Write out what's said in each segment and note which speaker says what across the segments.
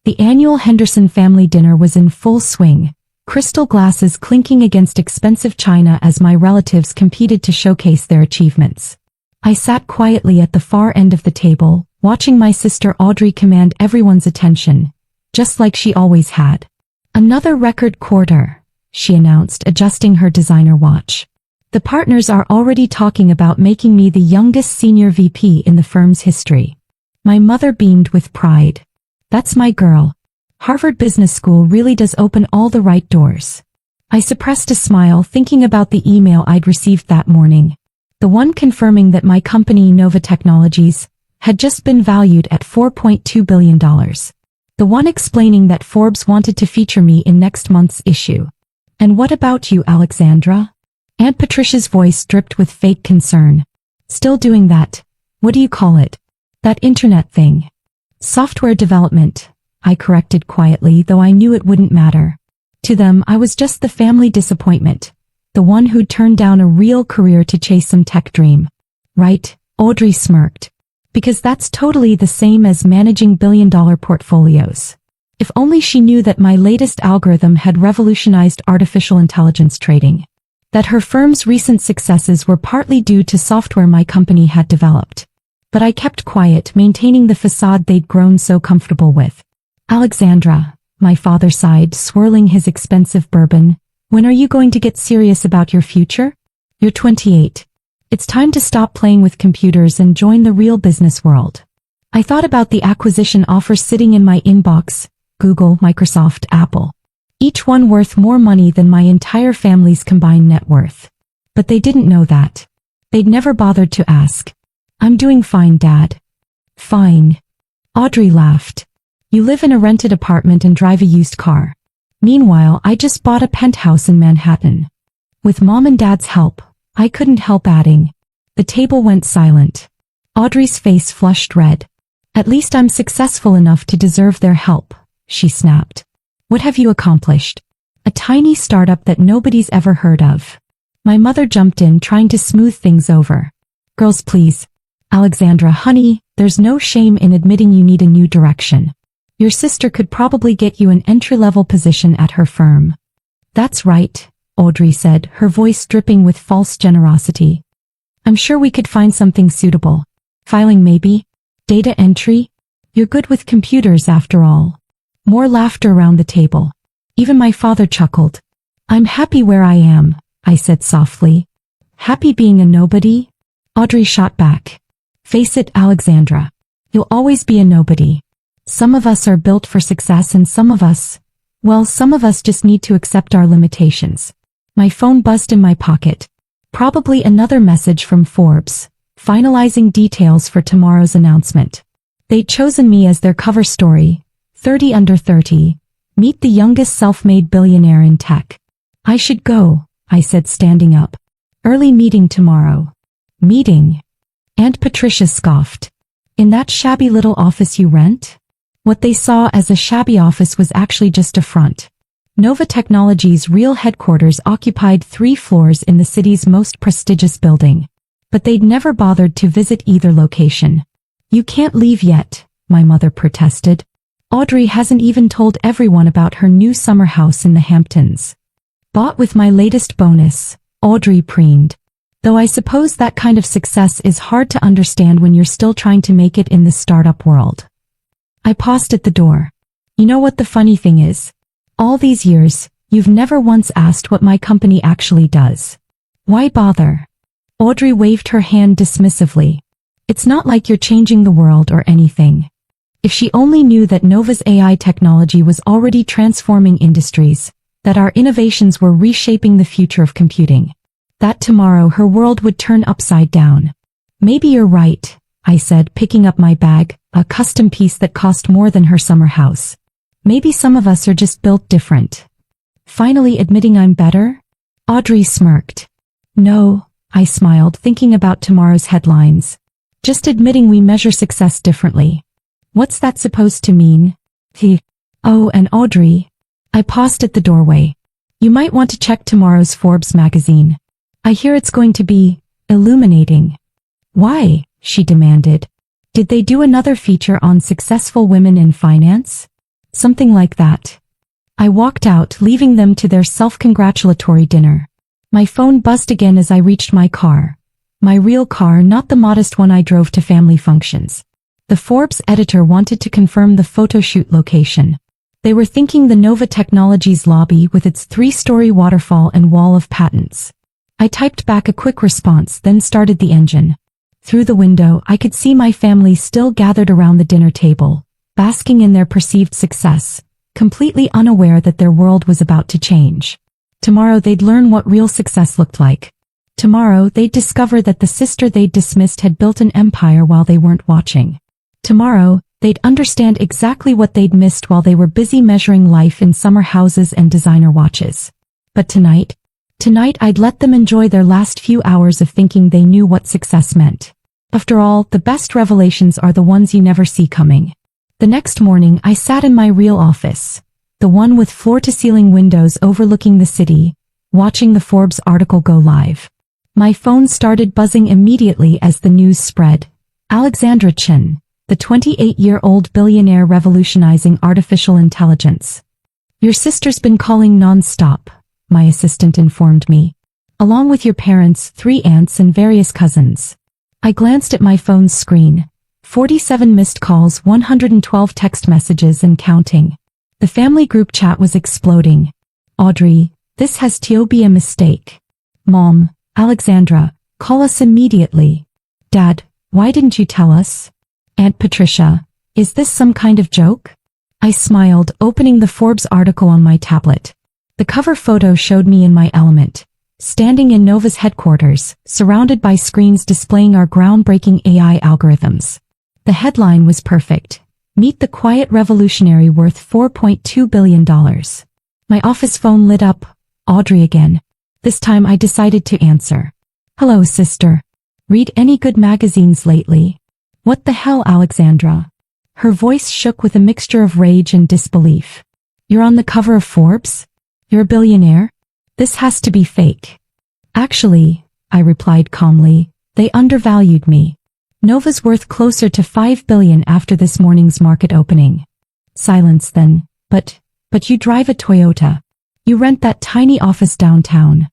Speaker 1: The annual Henderson family dinner was in full swing, crystal glasses clinking against expensive china as my relatives competed to showcase their achievements. I sat quietly at the far end of the table, watching my sister Audrey command everyone's attention, just like she always had. "Another record quarter," she announced, adjusting her designer watch. "The partners are already talking about making me the youngest senior VP in the firm's history." My mother beamed with pride. "That's my girl. Harvard Business School really does open all the right doors." I suppressed a smile thinking about the email I'd received that morning. The one confirming that my company, Nova Technologies, had just been valued at $4.2 billion. The one explaining that Forbes wanted to feature me in next month's issue. "And what about you, Alexandra?" Aunt Patricia's voice dripped with fake concern. "Still doing that, what do you call it? That internet thing." "Software development," I corrected quietly, though I knew it wouldn't matter. To them, I was just the family disappointment, the one who'd turned down a real career to chase some tech dream. "Right," Audrey smirked. "Because that's totally the same as managing billion-dollar portfolios." If only she knew that my latest algorithm had revolutionized artificial intelligence trading. That her firm's recent successes were partly due to software my company had developed. But I kept quiet, maintaining the facade they'd grown so comfortable with. "Alexandra," my father sighed, swirling his expensive bourbon, "when are you going to get serious about your future? You're 28. It's time to stop playing with computers and join the real business world." I thought about the acquisition offers sitting in my inbox: Google, Microsoft, Apple. Each one worth more money than my entire family's combined net worth. But they didn't know that. They'd never bothered to ask. "I'm doing fine, Dad." "Fine." Audrey laughed. "You live in a rented apartment and drive a used car. Meanwhile, I just bought a penthouse in Manhattan." With Mom and Dad's help, I couldn't help adding. The table went silent. Audrey's face flushed red. "At least I'm successful enough to deserve their help," she snapped. "What have you accomplished?" "A tiny startup that nobody's ever heard of." My mother jumped in, trying to smooth things over. "Girls, please. Alexandra, honey, there's no shame in admitting you need a new direction. Your sister could probably get you an entry-level position at her firm." "That's right," Audrey said, her voice dripping with false generosity. "I'm sure we could find something suitable. Filing maybe? Data entry? You're good with computers after all." More laughter around the table. Even my father chuckled. "I'm happy where I am," I said softly. "Happy being a nobody?" Audrey shot back. "Face it, Alexandra. You'll always be a nobody. Some of us are built for success and some of us just need to accept our limitations." My phone buzzed in my pocket. Probably another message from Forbes, finalizing details for tomorrow's announcement. They'd chosen me as their cover story. 30 under 30. Meet the youngest self-made billionaire in tech. "I should go," I said, standing up. "Early meeting tomorrow." "Meeting?" Aunt Patricia scoffed. "In that shabby little office you rent?" What they saw as a shabby office was actually just a front. Nova Technologies' real headquarters occupied 3 floors in the city's most prestigious building. But they'd never bothered to visit either location. "You can't leave yet," my mother protested. "Audrey hasn't even told everyone about her new summer house in the Hamptons. Bought with my latest bonus," Audrey preened. "Though I suppose that kind of success is hard to understand when you're still trying to make it in this startup world." I paused at the door. "You know what the funny thing is? All these years, you've never once asked what my company actually does. Why bother?" Audrey waved her hand dismissively. "It's not like you're changing the world or anything." If she only knew that Nova's AI technology was already transforming industries, that our innovations were reshaping the future of computing, that tomorrow her world would turn upside down. "Maybe you're right," I said, picking up my bag, a custom piece that cost more than her summer house. "Maybe some of us are just built different." "Finally admitting I'm better?" Audrey smirked. "No," I smiled, thinking about tomorrow's headlines. "Just admitting we measure success differently." "What's that supposed to mean?" "Oh, and Audrey." I paused at the doorway. "You might want to check tomorrow's Forbes magazine. I hear it's going to be illuminating." "Why?" she demanded. "Did they do another feature on successful women in finance?" Something like that. I walked out, leaving them to their self-congratulatory dinner. My phone buzzed again as I reached my car. My real car, not the modest one I drove to family functions. The Forbes editor wanted to confirm the photo shoot location. They were thinking the Nova Technologies lobby with its 3-story waterfall and wall of patents. I typed back a quick response, then started the engine. Through the window, I could see my family still gathered around the dinner table, basking in their perceived success, completely unaware that their world was about to change. Tomorrow they'd learn what real success looked like. Tomorrow they'd discover that the sister they'd dismissed had built an empire while they weren't watching. Tomorrow, they'd understand exactly what they'd missed while they were busy measuring life in summer houses and designer watches. But tonight I'd let them enjoy their last few hours of thinking they knew what success meant. After all, the best revelations are the ones you never see coming. The next morning, I sat in my real office, the one with floor-to-ceiling windows overlooking the city, watching the Forbes article go live. My phone started buzzing immediately as the news spread. Alexandra Chin, the 28-year-old billionaire revolutionizing artificial intelligence. Your sister's been calling non-stop, my assistant informed me. Along with your parents, 3 aunts and various cousins. I glanced at my phone's screen. 47 missed calls, 112 text messages and counting. The family group chat was exploding. Audrey, this has to be a mistake. Mom, Alexandra, call us immediately. Dad, why didn't you tell us? Aunt Patricia, is this some kind of joke? I smiled, opening the Forbes article on my tablet. The cover photo showed me in my element, standing in Nova's headquarters, surrounded by screens displaying our groundbreaking AI algorithms. The headline was perfect. Meet the quiet revolutionary worth $4.2 billion. My office phone lit up. Audrey again. This time I decided to answer. Hello, sister. Read any good magazines lately? What the hell, Alexandra? Her voice shook with a mixture of rage and disbelief. You're on the cover of Forbes? You're a billionaire? This has to be fake. Actually, I replied calmly, they undervalued me. Nova's worth closer to $5 billion after this morning's market opening. Silence then. But you drive a Toyota. You rent that tiny office downtown.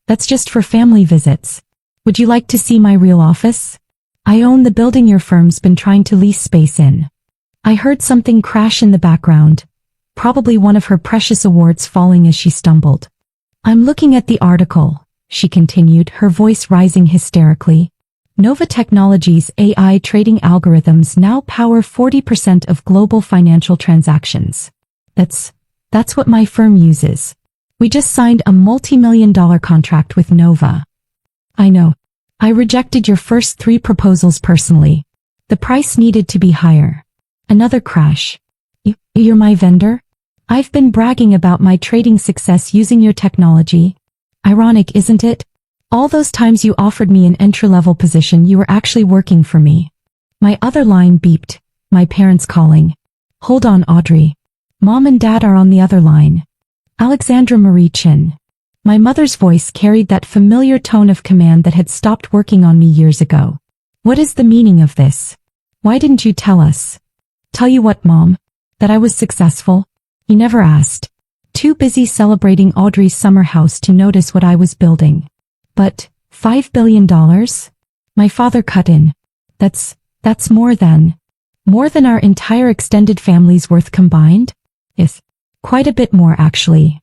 Speaker 1: That's just for family visits. Would you like to see my real office? I own the building your firm's been trying to lease space in. I heard something crash in the background, probably one of her precious awards falling as she stumbled. I'm looking at the article, she continued, her voice rising hysterically. Nova Technologies' AI trading algorithms now power 40% of global financial transactions. That's what my firm uses. We just signed a multi-million-dollar contract with Nova. I know. I rejected your first 3 proposals personally. The price needed to be higher. Another crash. You're my vendor? I've been bragging about my trading success using your technology. Ironic, isn't it? All those times you offered me an entry-level position, you were actually working for me. My other line beeped. My parents calling. Hold on, Audrey. Mom and Dad are on the other line. Alexandra Marie Chin. My mother's voice carried that familiar tone of command that had stopped working on me years ago. What is the meaning of this? Why didn't you tell us? Tell you what, Mom? That I was successful? You never asked. Too busy celebrating Audrey's summer house to notice what I was building. But, $5 billion? My father cut in. That's more than our entire extended family's worth combined? Yes. Quite a bit more, actually.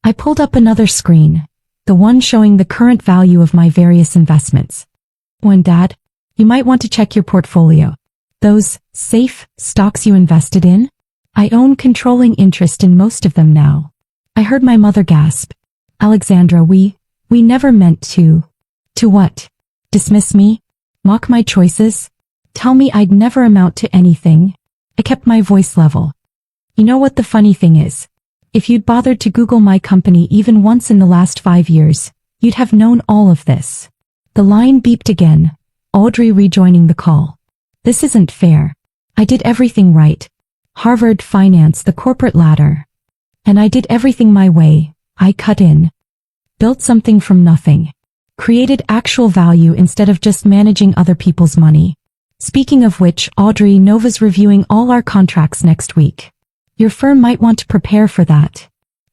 Speaker 1: I pulled up another screen, the one showing the current value of my various investments. Dad, you might want to check your portfolio. Those safe stocks you invested in? I own controlling interest in most of them now. I heard my mother gasp. Alexandra, we never meant to. To what? Dismiss me? Mock my choices? Tell me I'd never amount to anything? I kept my voice level. You know what the funny thing is? If you'd bothered to Google my company even once in the last 5 years, you'd have known all of this. The line beeped again, Audrey rejoining the call. This isn't fair. I did everything right. Harvard, finance, the corporate ladder. And I did everything my way. I cut in. Built something from nothing. Created actual value instead of just managing other people's money. Speaking of which, Audrey, Nova's reviewing all our contracts next week. Your firm might want to prepare for that.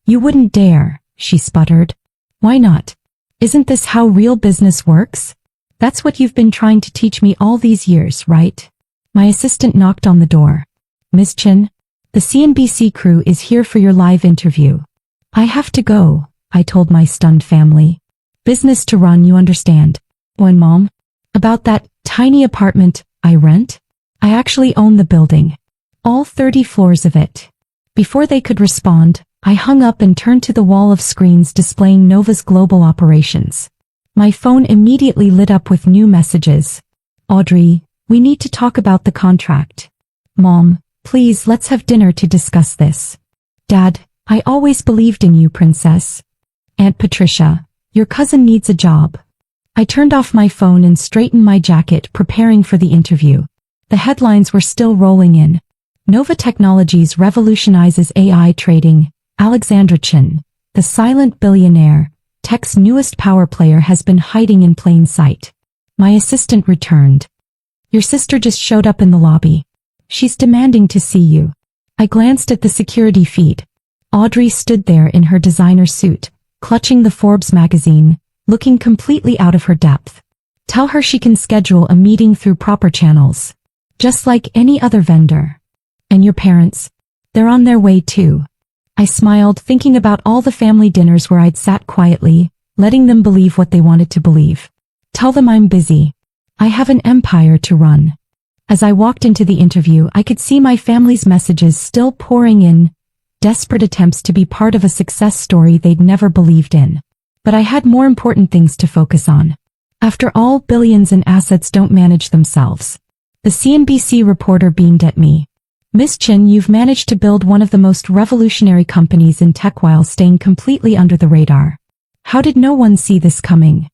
Speaker 1: You wouldn't dare, she sputtered. Why not? Isn't this how real business works? That's what you've been trying to teach me all these years, right? My assistant knocked on the door. Ms. Chin, the CNBC crew is here for your live interview. I have to go, I told my stunned family. Business to run, you understand. Oh, and Mom? About that tiny apartment I rent? I actually own the building. All 30 floors of it. Before they could respond, I hung up and turned to the wall of screens displaying Nova's global operations. My phone immediately lit up with new messages. Audrey, we need to talk about the contract. Mom, please let's have dinner to discuss this. Dad, I always believed in you, Princess. Aunt Patricia, your cousin needs a job. I turned off my phone and straightened my jacket, preparing for the interview. The headlines were still rolling in. Nova Technologies revolutionizes AI trading. Alexandra Chin, the silent billionaire, tech's newest power player, has been hiding in plain sight. My assistant returned. Your sister just showed up in the lobby. She's demanding to see you. I glanced at the security feed. Audrey stood there in her designer suit, clutching the Forbes magazine, looking completely out of her depth. Tell her she can schedule a meeting through proper channels. Just like any other vendor. And your parents? They're on their way too. I smiled, thinking about all the family dinners where I'd sat quietly, letting them believe what they wanted to believe. Tell them I'm busy. I have an empire to run. As I walked into the interview, I could see my family's messages still pouring in, desperate attempts to be part of a success story they'd never believed in. But I had more important things to focus on. After all, billions in assets don't manage themselves. The CNBC reporter beamed at me. Miss Chin, you've managed to build one of the most revolutionary companies in tech while staying completely under the radar. How did no one see this coming?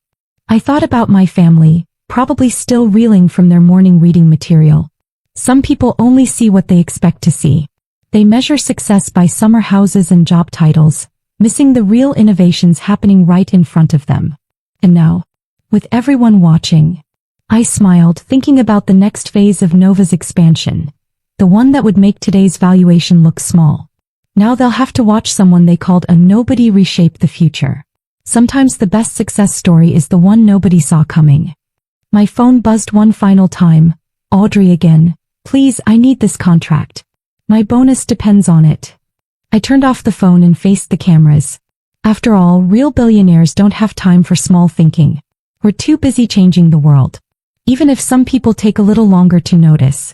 Speaker 1: I thought about my family, probably still reeling from their morning reading material. Some people only see what they expect to see. They measure success by summer houses and job titles, missing the real innovations happening right in front of them. And now, with everyone watching, I smiled, thinking about the next phase of Nova's expansion. The one that would make today's valuation look small. Now they'll have to watch someone they called a nobody reshape the future. Sometimes the best success story is the one nobody saw coming. My phone buzzed one final time. Audrey again. Please, I need this contract. My bonus depends on it. I turned off the phone and faced the cameras. After all, real billionaires don't have time for small thinking. We're too busy changing the world. Even if some people take a little longer to notice.